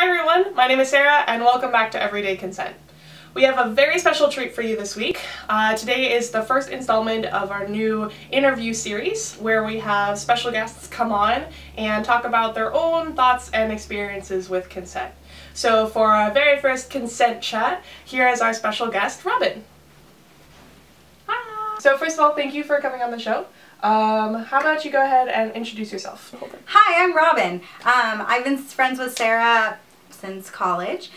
Hi everyone, my name is Sarah and welcome back to Everyday Consent. We have a very special treat for you this week. Today is the first installment of our new interview series where we have special guests come on and talk about their own thoughts and experiences with consent. So for our very first consent chat, here is our special guest, Robin. Hi. So first of all, thank you for coming on the show. How about you go ahead and introduce yourself? Hi, I'm Robin. I've been friends with Sarah since college,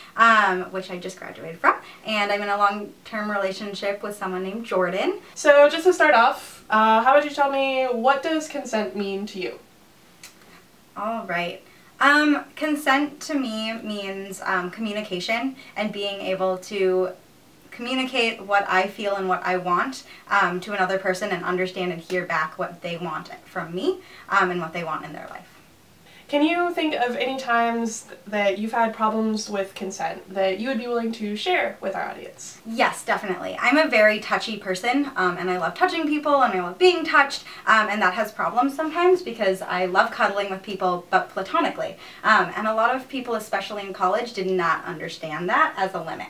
which I just graduated from, and I'm in a long-term relationship with someone named Jordan. So just to start off, how about you tell me, what does consent mean to you? All right. Consent to me means communication and being able to communicate what I feel and what I want to another person and understand and hear back what they want from me and what they want in their life. Can you think of any times that you've had problems with consent that you would be willing to share with our audience? Yes, definitely. I'm a very touchy person, and I love touching people, and I love being touched, and that has problems sometimes because I love cuddling with people, but platonically. And a lot of people, especially in college, did not understand that as a limit.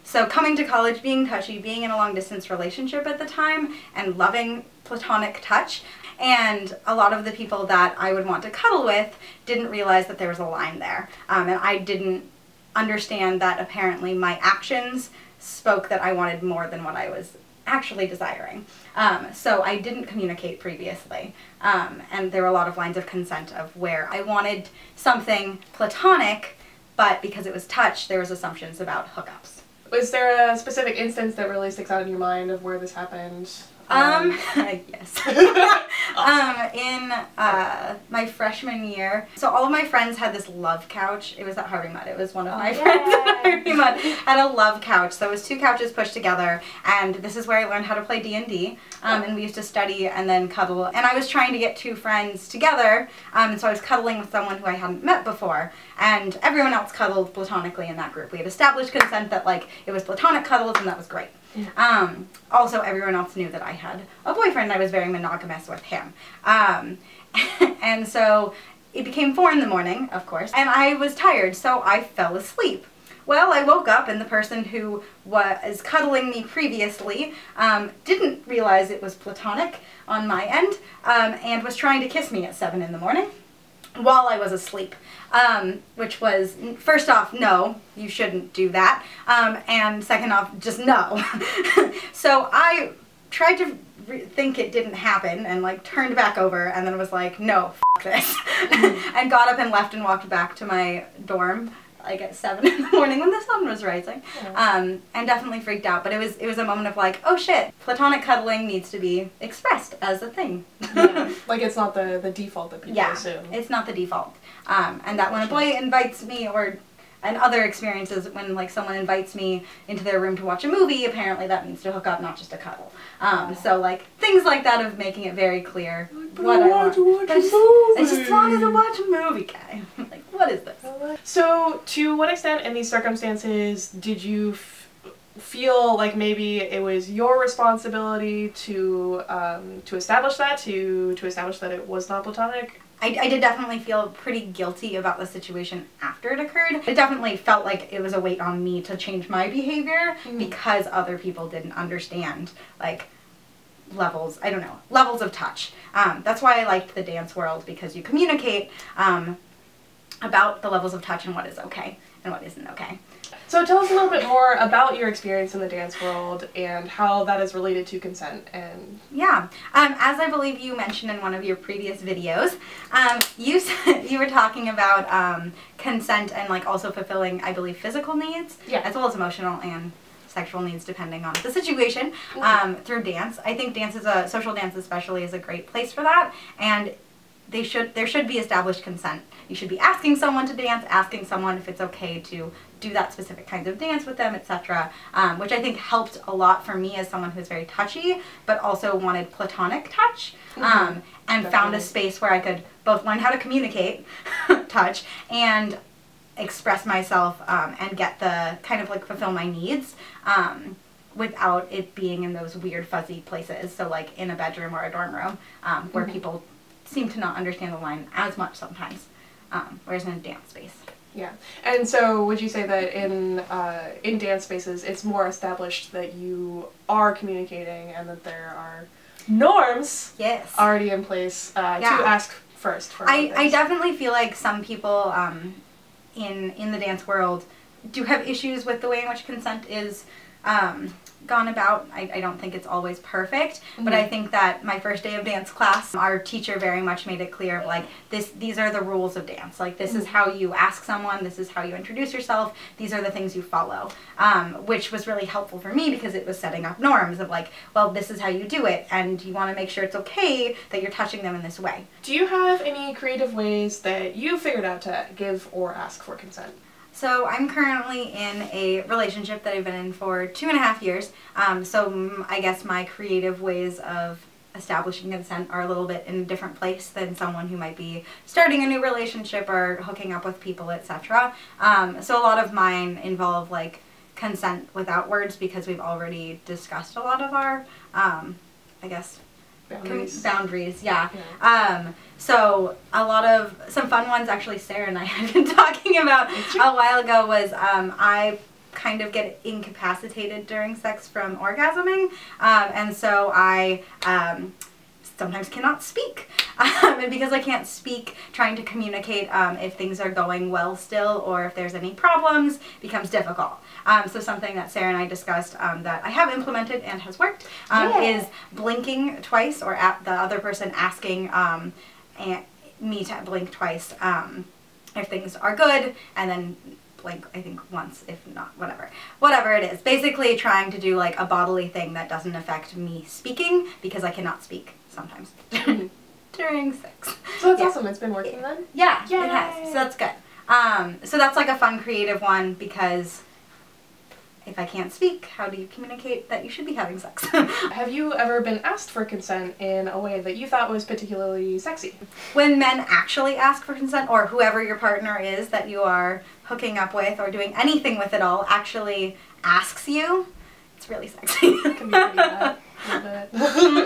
So coming to college, being touchy, being in a long-distance relationship at the time, and loving platonic touch, and a lot of the people that I would want to cuddle with didn't realize that there was a line there. And I didn't understand that apparently my actions spoke that I wanted more than what I was actually desiring. So I didn't communicate previously. And there were a lot of lines of consent of where I wanted something platonic, but because it was touch, there was assumptions about hookups. Was there a specific instance that really sticks out in your mind of where this happened? Yes. In my freshman year, so all of my friends had this love couch. It was at Harvey Mudd. It was one of my friends at Harvey Mudd had a love couch. So it was two couches pushed together, and this is where I learned how to play D&D. And we used to study and then cuddle. And I was trying to get two friends together, and so I was cuddling with someone who I hadn't met before. And everyone else cuddled platonically in that group. We had established consent that like it was platonic cuddles, and that was great. Also, everyone else knew that I had a boyfriend. I was very monogamous with him. And so it became 4 in the morning, of course, and I was tired, so I fell asleep. Well, I woke up and the person who was cuddling me previously didn't realize it was platonic on my end and was trying to kiss me at 7 in the morning while I was asleep. Which was, first off, no, you shouldn't do that, and second off, just no. So I tried to think it didn't happen and like turned back over and then was like, no, f this, and got up and left and walked back to my dorm like at 7 in the morning when the sun was rising, and definitely freaked out. But it was a moment of like, oh shit, platonic cuddling needs to be expressed as a thing. Yeah, like it's not the default that people assume. It's not the default. And that when a boy invites me, and other experiences when like someone invites me into their room to watch a movie, apparently that means to hook up, not just to cuddle. So like things like that of making it very clear what I want. I just wanted to watch a movie, guy. Like, what is this? So to what extent in these circumstances did you feel like maybe it was your responsibility to establish that, to establish that it was not platonic? I did definitely feel pretty guilty about the situation after it occurred. It definitely felt like it was a weight on me to change my behavior because other people didn't understand, like, levels, I don't know, levels of touch. That's why I liked the dance world, because you communicate about the levels of touch and what is okay and what isn't okay. So tell us a little bit more about your experience in the dance world and how that is related to consent. And yeah, as I believe you mentioned in one of your previous videos, you were talking about consent and like also fulfilling, I believe, physical needs, as well as emotional and sexual needs depending on the situation, through dance. I think social dance especially is a great place for that, and there should be established consent. You should be asking someone to dance, asking someone if it's okay to do that specific kind of dance with them, etc., which I think helped a lot for me as someone who's very touchy, but also wanted platonic touch, and found a space where I could both learn how to communicate touch and express myself and get the kind of like fulfill my needs without it being in those weird fuzzy places, so like in a bedroom or a dorm room where people seem to not understand the line as much sometimes, whereas in a dance space. Yeah. And so would you say that in dance spaces it's more established that you are communicating and that there are norms already in place to ask first for I definitely feel like some people in the dance world do have issues with the way in which consent is gone about. I don't think it's always perfect, but I think that my first day of dance class, our teacher very much made it clear, like, these are the rules of dance. Like, this is how you ask someone, this is how you introduce yourself, these are the things you follow, which was really helpful for me because it was setting up norms of like, well, this is how you do it, and you want to make sure it's okay that you're touching them in this way. Do you have any creative ways that you figured out to give or ask for consent? So I'm currently in a relationship that I've been in for 2.5 years. So I guess my creative ways of establishing consent are a little bit in a different place than someone who might be starting a new relationship or hooking up with people, etc. So a lot of mine involve like consent without words because we've already discussed a lot of our, I guess, boundaries, yeah. So a lot of, some fun ones actually Sarah and I had been talking about a while ago was I kind of get incapacitated during sex from orgasming, and so I sometimes cannot speak. And because I can't speak, trying to communicate if things are going well still or if there's any problems becomes difficult. So something that Sarah and I discussed that I have implemented and has worked is blinking twice, or at the other person asking me to blink twice if things are good, and then blink, I think, once if not, whatever it is. Basically trying to do like a bodily thing that doesn't affect me speaking, because I cannot speak sometimes during sex. So that's awesome. It's been working then? Yeah, it has. So that's good. So that's like a fun creative one, because if I can't speak, how do you communicate that you should be having sex? Have you ever been asked for consent in a way that you thought was particularly sexy? When men actually ask for consent, or whoever your partner is that you are hooking up with or doing anything with at all actually asks you, it's really sexy. It can be pretty hot.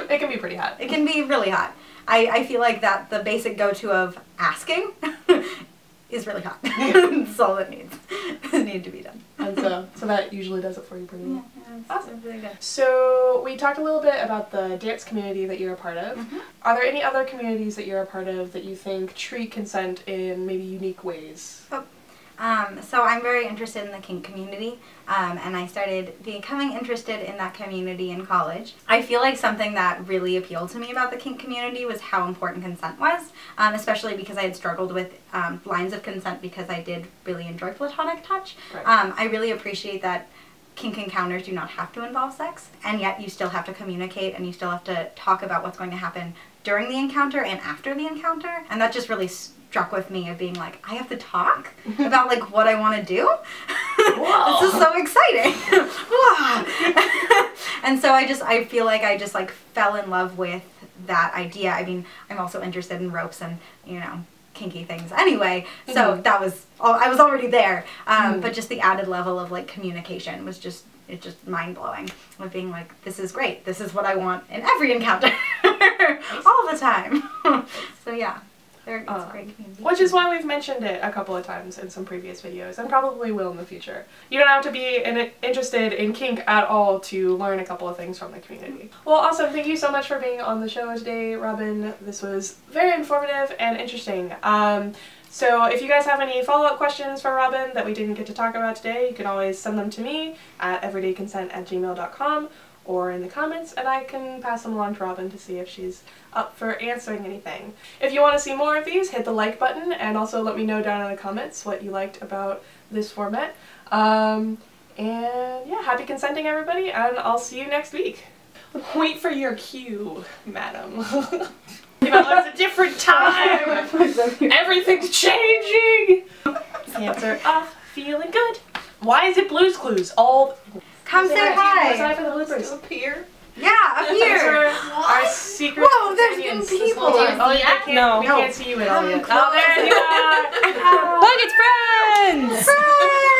It can be pretty hot. It can be really hot. I feel like that the basic go-to of asking is really hot. That's all it needs. It needs to be done. And so that usually does it for you pretty well. Yeah, awesome. Really good. So we talked a little bit about the dance community that you're a part of. Are there any other communities that you're a part of that you think treat consent in maybe unique ways? So I'm very interested in the kink community, and I started becoming interested in that community in college. I feel like something that really appealed to me about the kink community was how important consent was, especially because I had struggled with lines of consent because I did really enjoy platonic touch. Right. I really appreciate that kink encounters do not have to involve sex, and yet you still have to communicate and you still have to talk about what's going to happen during the encounter and after the encounter, and that just really struck with me of being like, I have to talk about like what I want to do? This is so exciting. And so I feel like I just like fell in love with that idea. I mean, I'm also interested in ropes and, you know, kinky things anyway, so that was, I was already there, but just the added level of like communication was just, it's just mind-blowing, of being like, this is great, this is what I want in every encounter, all the time. So yeah, it's a great community. Which is why we've mentioned it a couple of times in some previous videos, and probably will in the future. You don't have to be interested in kink at all to learn a couple of things from the community. Well, awesome. Thank you so much for being on the show today, Robin. This was very informative and interesting. So if you guys have any follow-up questions for Robin that we didn't get to talk about today, you can always send them to me at everydayconsent@gmail.com or in the comments, and I can pass them along to Robin to see if she's up for answering anything. If you want to see more of these, hit the like button, and also let me know down in the comments what you liked about this format. And yeah, happy consenting, everybody, and I'll see you next week. Wait for your cue, madam. You know, it's a different time! Everything's changing! Hands are off, feeling good. Why is it Blue's Clues? Come say hi! Say hi for the bloopers. Up here? Yeah, up here! Our secret Whoa, there's been people! Oh, yeah? We can't see you at all yet. Oh, there you are! Look, it's friends! Friends!